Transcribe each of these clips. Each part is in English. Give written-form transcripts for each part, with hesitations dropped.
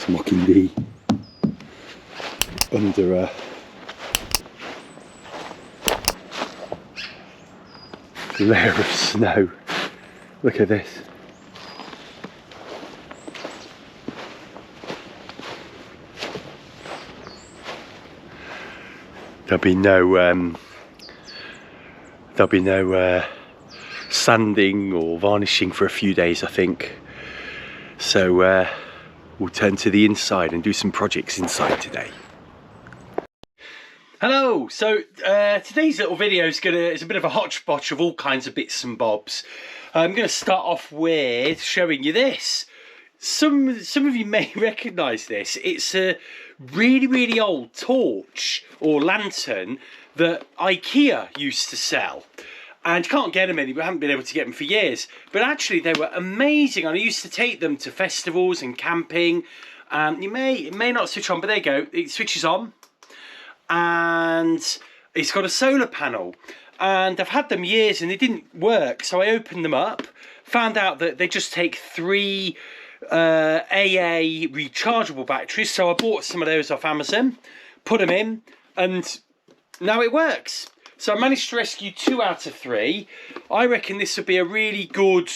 It's mucking the under a layer of snow. Look at this. There'll be no sanding or varnishing for a few days, I think. So we'll turn to the inside and do some projects inside today. Hello, so today's little video is a bit of a hodgepodge of all kinds of bits and bobs. I'm going to start off with showing you this. Some of you may recognise this. It's a really old torch or lantern that IKEA used to sell. And you can't get them anymore. I haven't been able to get them for years. But actually they were amazing. And I used to take them to festivals and camping. It may not switch on, but there you go. It switches on. And it's got a solar panel. And I've had them years and they didn't work. So I opened them up. Found out that they just take 3 AA rechargeable batteries. So I bought some of those off Amazon. Put them in. And now it works. So I managed to rescue 2 out of 3. I reckon this would be a really good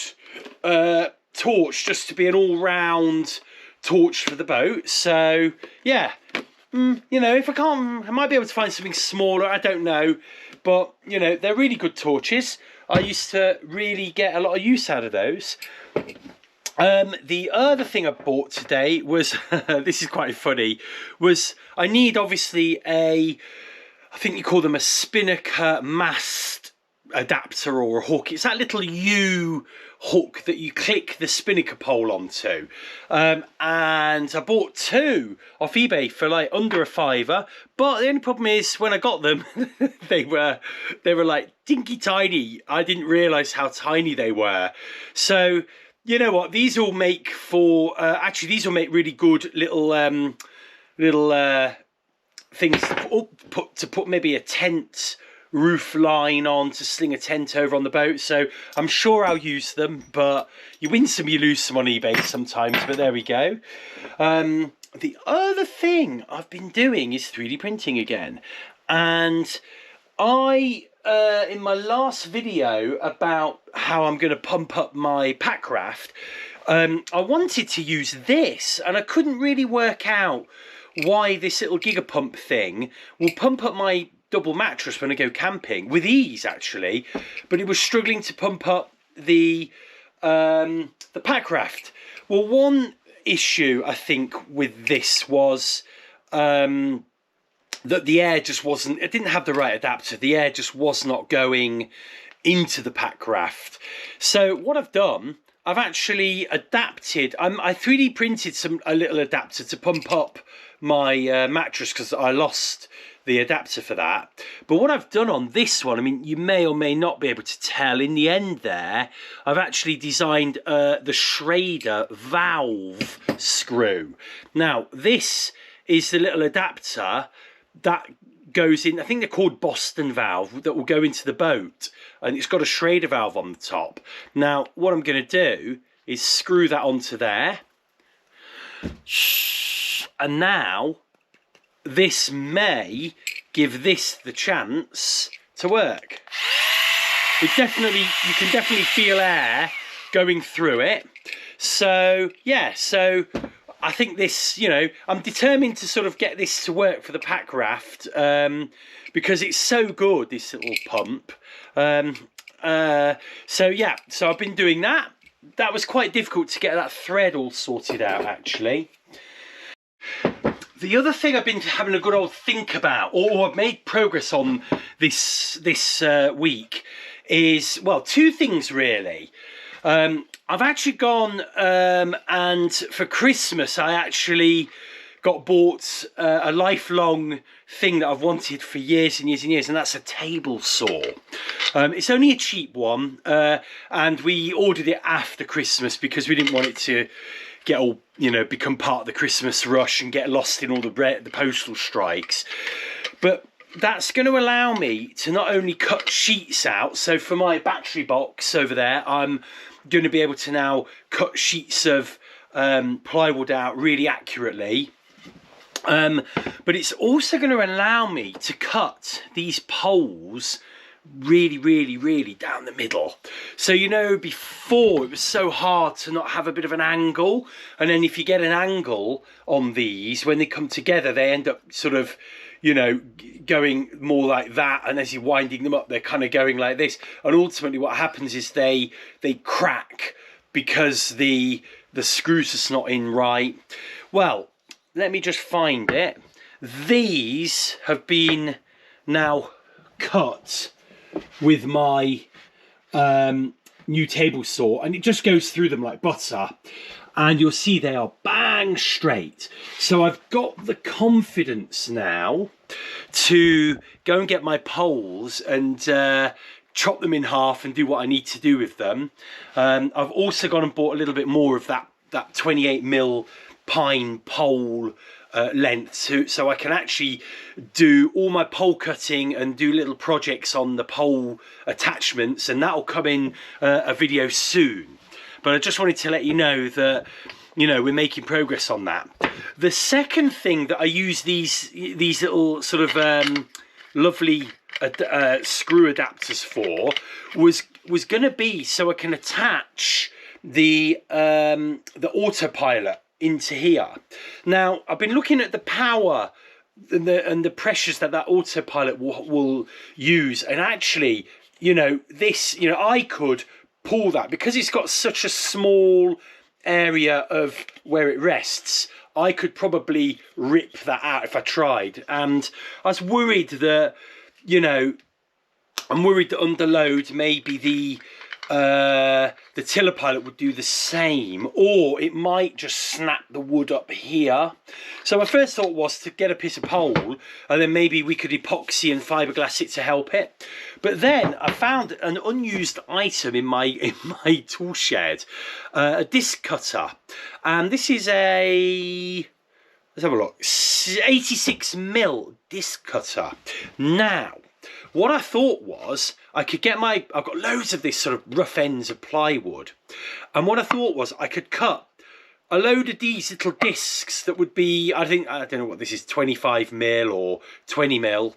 torch, just to be an all-round torch for the boat. So yeah, you know, if I can't, I might be able to find something smaller, I don't know. But, you know, they're really good torches. I used to really get a lot of use out of those. The other thing I bought today was, this is quite funny, was I need obviously I think you call them a spinnaker mast adapter or a hook. It's that little U hook that you click the spinnaker pole onto. And I bought 2 off eBay for like under a £5. But the only problem is when I got them, they were like dinky tiny. I didn't realise how tiny they were. So you know what? These will make for actually these will make really good little things to put maybe a tent roof line on to sling a tent over on the boat. So I'm sure I'll use them, but you win some, you lose some on eBay sometimes, but there we go. The other thing I've been doing is 3D printing again. And I, in my last video about how I'm going to pump up my pack raft, I wanted to use this and I couldn't really work out why this little gigapump thing will pump up my double mattress when I go camping with ease, actually, but it was struggling to pump up the pack raft. Well, one issue I think with this was that the air just wasn't, it didn't have the right adapter. The air just was not going into the pack raft. So what I've done, I've actually adapted, I 3D printed a little adapter to pump up my mattress because I lost the adapter for that. But what I've done on this one, I mean, you may or may not be able to tell in the end there, I've actually designed the Schrader valve screw. Now, this is the little adapter that goes in, I think they're called Boston valve, that will go into the boat. And it's got a Schrader valve on the top. Now, what I'm going to do is screw that onto there. And now this may give this the chance to work. You can definitely feel air going through it. So yeah, so I think this, you know, I'm determined to sort of get this to work for the pack raft because it's so good, this little pump. So yeah, so I've been doing that. That was quite difficult to get that thread all sorted out, actually. The other thing I've been having a good old think about, or I've made progress on this week, is, well, 2 things really. I've actually gone and for Christmas I actually bought a lifelong thing that I've wanted for years and years and years, and that's a table saw. It's only a cheap one, and we ordered it after Christmas because we didn't want it to get all, you know, become part of the Christmas rush and get lost in all the postal strikes. But that's going to allow me to not only cut sheets out, so for my battery box over there, I'm going to be able to now cut sheets of plywood out really accurately. But it's also going to allow me to cut these poles really down the middle. So, you know, before it was so hard to not have a bit of an angle, and then if you get an angle on these, when they come together, they end up sort of, you know, going more like that, and as you're winding them up, they're kind of going like this, and ultimately what happens is they crack because the screws are not in right. Well, let me just find it. These have been now cut with my new table saw, and it just goes through them like butter, and you'll see they are bang straight. So I've got the confidence now to go and get my poles and chop them in half and do what I need to do with them. I've also gone and bought a little bit more of that 28mm pine pole length, so I can actually do all my pole cutting and do little projects on the pole attachments, and that'll come in a video soon. But I just wanted to let you know that, you know, we're making progress on that. The second thing that I use these little sort of lovely screw adapters for was going to be so I can attach the autopilot into here. Now, I've been looking at the power and the pressures that autopilot will use, and actually, you know, this, you know, I could pull that because it's got such a small area of where it rests. I could probably rip that out if I tried, and I was worried that, you know, I'm worried that under load maybe the tiller pilot would do the same, or it might just snap the wood up here. So my first thought was to get a piece of pole, and then maybe we could epoxy and fiberglass it to help it. But then I found an unused item in my tool shed, a disc cutter, and this is a, let's have a look, 86mm disc cutter. Now, what I thought was I could get I've got loads of this sort of rough ends of plywood, and what I thought was I could cut a load of these little discs that would be, I don't know what this is, 25mm or 20mm.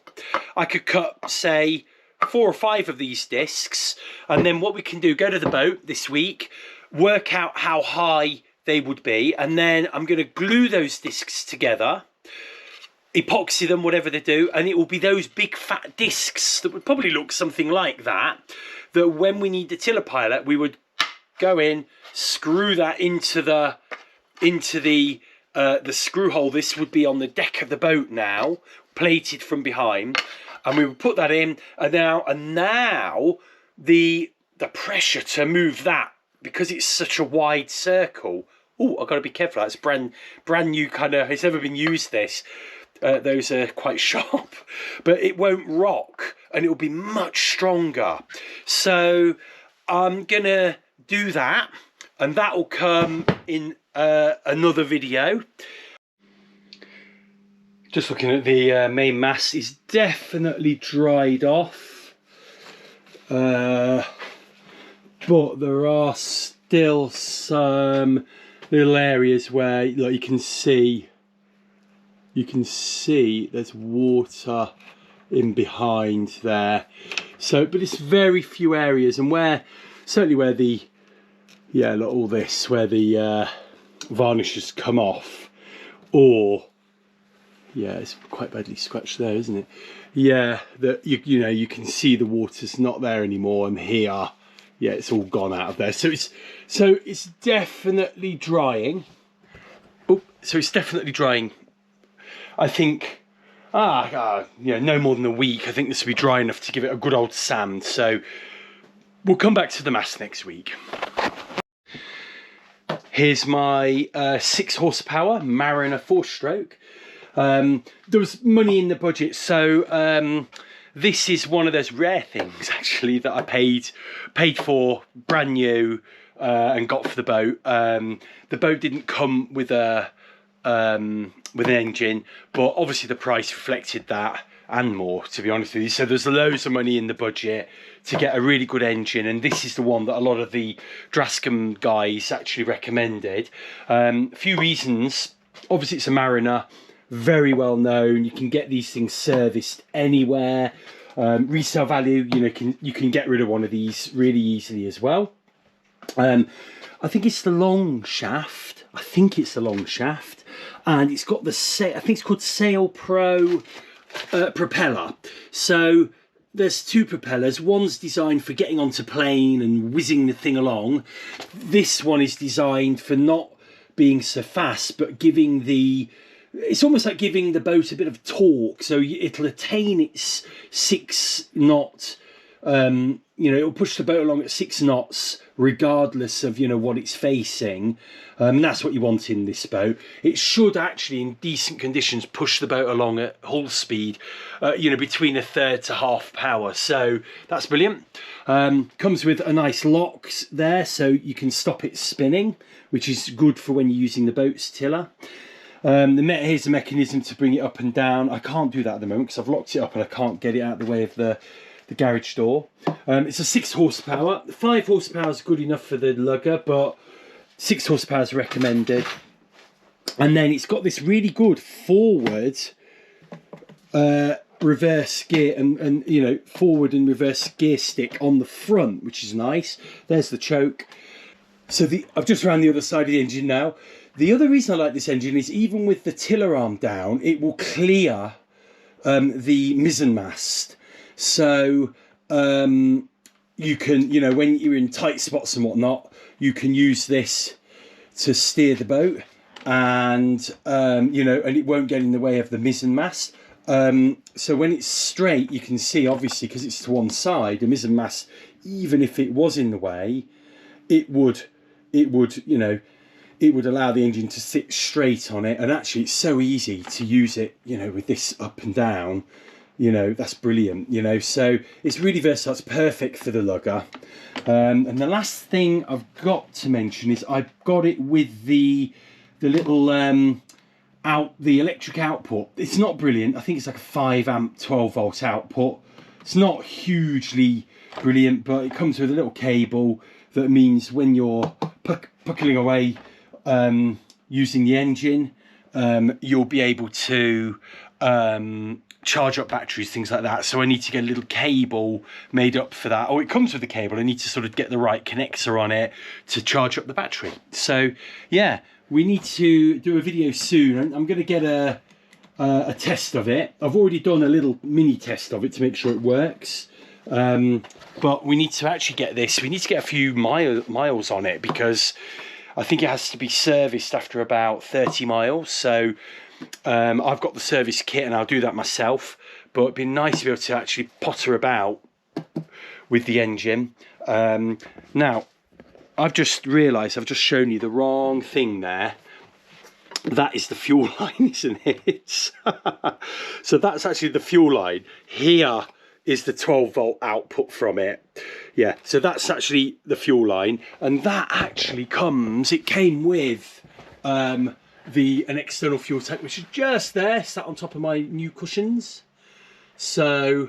I could cut, say, 4 or 5 of these discs, and then what we can do, go to the boat this week, work out how high they would be, and then I'm going to glue those discs together, epoxy them, whatever they do, and it will be those big fat discs that would probably look something like that, that when we need the tiller pilot, we would go in, screw that into the screw hole. This would be on the deck of the boat now, plated from behind, and we would put that in, and now the pressure to move that, because it's such a wide circle. Oh, I've got to be careful. That's brand new kind of, it's never been used, this. Those are quite sharp, but it won't rock, and it will be much stronger. So I'm gonna do that, and that will come in another video. Just looking at the main mast, is definitely dried off, but there are still some little areas where, like, you can see there's water in behind there. So, but it's very few areas, and certainly where the, yeah, look, all this, where the varnish has come off, or, yeah, it's quite badly scratched there, isn't it? Yeah, that you know, you can see the water's not there anymore, and here, yeah, it's all gone out of there. So it's definitely drying. Oh, so it's definitely drying. I think, you know, no more than a week. I think this will be dry enough to give it a good old sand. So we'll come back to the mast next week. Here's my 6 horsepower Mariner 4-stroke. There was money in the budget, so this is one of those rare things actually that I paid for brand new and got for the boat. The boat didn't come with an engine, but obviously the price reflected that, and more, to be honest with you. So there's loads of money in the budget to get a really good engine, and this is the one that a lot of the Drascomeb guys actually recommended. A few reasons. Obviously it's a Mariner, very well known. You can get these things serviced anywhere. Resale value, you know, you can get rid of one of these really easily as well. I think it's the long shaft. And it's got the I think it's called Sail Pro propeller. So there's two propellers. One's designed for getting onto plane and whizzing the thing along. This one is designed for not being so fast, but giving it's almost like giving the boat a bit of torque, so it'll attain its 6 knot. You know, it'll push the boat along at 6 knots regardless of, you know, what it's facing. And that's what you want in this boat. It should actually, in decent conditions, push the boat along at hull speed, you know, between 1/3 to half power. So that's brilliant. Comes with a nice lock there, so you can stop it spinning, which is good for when you're using the boat's tiller. Here's the mechanism to bring it up and down. I can't do that at the moment because I've locked it up and I can't get it out of the way of the garage door. It's a 6 horsepower. 5 horsepower is good enough for the Lugger, but 6 horsepower is recommended. And then it's got this really good forward reverse gear and you know, forward and reverse gear stick on the front, which is nice. There's the choke. So I've just ran the other side of the engine now. The other reason I like this engine is even with the tiller arm down, it will clear the mizzen mast. So you can, you know, when you're in tight spots and whatnot, you can use this to steer the boat, and you know, and it won't get in the way of the mizzen mast. So when it's straight, you can see, obviously, because it's to one side, the mizzen mast, even if it was in the way, it would, you know, it would allow the engine to sit straight on it. And actually it's so easy to use it, you know, with this up and down. You know, that's brilliant, you know, so it's really versatile. It's perfect for the Lugger. And the last thing I've got to mention is I've got it with the little the electric output. It's not brilliant. I think it's like a 5 amp 12 volt output. It's not hugely brilliant, but it comes with a little cable that means when you're puckling away using the engine, you'll be able to charge up batteries, things like that. So I need to get a little cable made up for that. Oh, it comes with the cable. I need to sort of get the right connector on it to charge up the battery. So yeah, we need to do a video soon. I'm going to get a test of it. I've already done a little mini test of it to make sure it works. But we need to actually get this. We need to get a few miles on it, because I think it has to be serviced after about 30 miles. So I've got the service kit and I'll do that myself, but it'd be nice to be able to actually potter about with the engine. Now, I've just realised I've just shown you the wrong thing there. That is the fuel line, isn't it? So that's actually the fuel line. Here is the 12 volt output from it. Yeah, so that's actually the fuel line, and that actually it came with an external fuel tank, which is just there, sat on top of my new cushions. So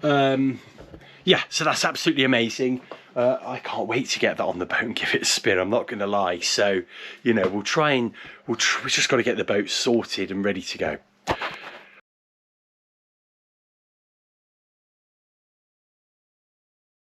yeah, so that's absolutely amazing. I can't wait to get that on the boat and give it a spin, I'm not gonna lie. So, you know, we've just got to get the boat sorted and ready to go.